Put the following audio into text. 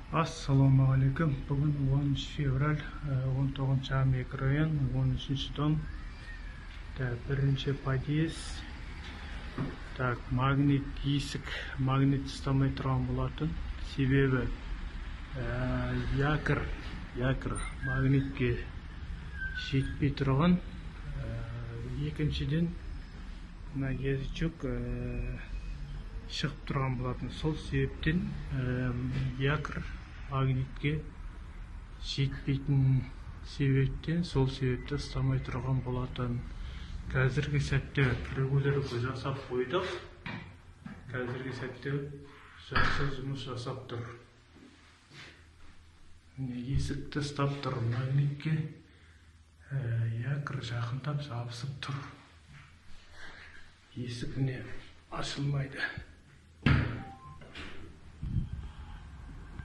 Ассалаумағалейкум. Бүгін 10 февраль, 19 микрорайон, 13 дом. Бірінші подъезд. Магнит есік, магнит ұстамай тұрған болатын. Себебі якір магнитке жетпей тұрған. Екіншіден язычок шығып тұрған болатын. Сол себептен якір магнитке жетпейтін себептен, сол себепті ұстамай тұрған болатын. Қазіргі сәтте регулировка жасап қойдық. Қазіргі сәтте жақсы жұмыс жасап тұр. Есікті ұстап тұр, магнитке якір жақындап жабысып тұр. Есік ашылмайды.